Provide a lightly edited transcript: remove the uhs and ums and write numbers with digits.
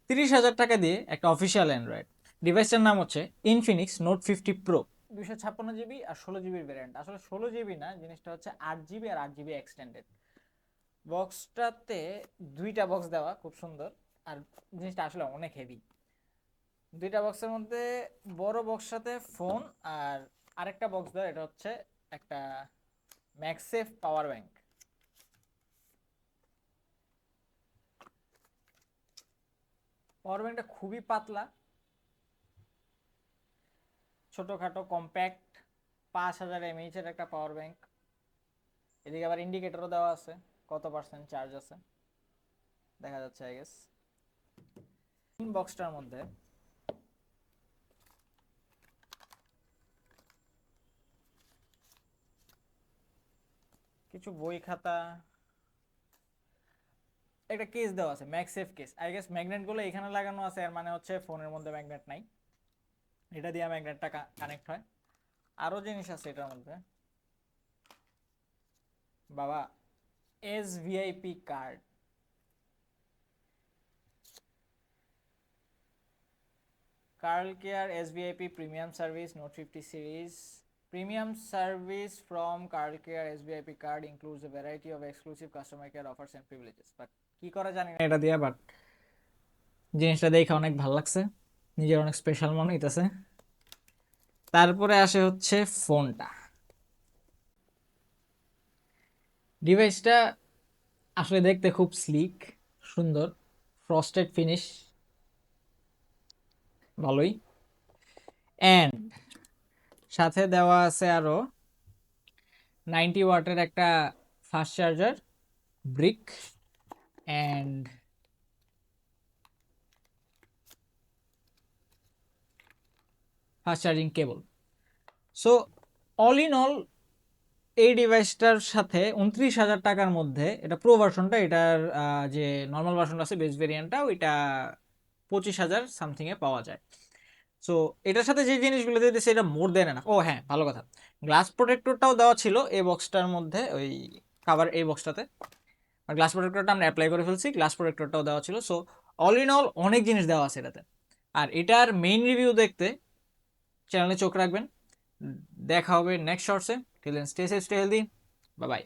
30,000 টাকা দিয়ে একটা অফিসিয়াল অ্যান্ড্রয়েড ডিভাইসটার নাম হচ্ছে ইনফিনিক্স নোট 50 প্রো। 256 জিবি আর 16 জিবির ভ্যারিয়েন্ট, আসলে 16 জিবি না, জিনিসটা হচ্ছে 8 জিবি আর 8 জিবি এক্সটেন্ডেড। বক্সটাতে দুইটা বক্স দেওয়া, খুব সুন্দর। আর জিনিসটা আসলে অনেক হেভি। দুইটা বক্সের মধ্যে বড় বক্সটাতে ফোন, আর আরেকটা বক্স দেওয়া, এটা হচ্ছে একটা ম্যাগসেফ পাওয়ার ব্যাংক। পাওয়ার ব্যাংকটা খুবই পাতলা, ছোটখাটো, কম্প্যাক্ট, 5000 mAh এর একটা পাওয়ার ব্যাংক। এদিকে আবার ইন্ডিকেটরও দেওয়া আছে, কত পার্সেন্ট চার্জ আছে দেখা যাচ্ছে আই গেস। বক্সটার মধ্যে কিছু বই খাতা, একটা কেস দেওয়া আছে, ম্যাগসেফ কেস। আই গেস ম্যাগনেট গুলো এখানে লাগানো আছে, এর মানে হচ্ছে ফোনের মধ্যে ম্যাগনেট নাই, এটা দিয়ে ম্যাগনেটটা কানেক্ট হয়। আরো জিনিস আছে এটার মধ্যে, বাবা, S VIP card, Carl care S VIP premium service note 50 series. Premium service from Carl Care SVIP card includes a variety of exclusive customer care offers and privileges. But কি করা জানি না এটা দিয়া, বাট জিনিসটা দেখে অনেক ভালো লাগছে, নিজের অনেক স্পেশাল মনে হইতেছে। তারপরে আসে হচ্ছে ফোনটা। ডিভাইসটা আসলে দেখতে খুব স্লিক, সুন্দর, ফ্রস্টেড ফিনিশ, ভালোই। অ্যান্ড সাথে দেওয়া আছে আরো 90 ওয়াটের একটা fast charger brick, and fast charging cable. So all in all এই ডিভাইসটার সাথে 29,000 টাকার মধ্যে, এটা প্রো ভার্সনটা, এটার যে নর্মাল ভার্সনটা আছে বেস ভেরিয়েন্টটা, ওইটা 25,000 সামথিং এ পাওয়া যায়। সো এটার সাথে যে জিনিসগুলো দিয়ে দিচ্ছে এটা মোর দেন না। ও হ্যাঁ, ভালো কথা, গ্লাস প্রোটেক্টরটাও দেওয়া ছিল এই বক্সটার মধ্যে, ওই কাভার এই বক্সটাতে। আর গ্লাস প্রোটেক্টরটা আমরা অ্যাপ্লাই করে ফেলছি, গ্লাস প্রোটেক্টরটাও দেওয়া ছিল। সো অল ইন অল অনেক জিনিস দেওয়া আছে এটাতে। আর এটার মেইন রিভিউ দেখতে চ্যানেলে চোখ রাখবেন। দেখা হবে নেক্সট শর্টসে। Till then stay safe, stay healthy, bye by.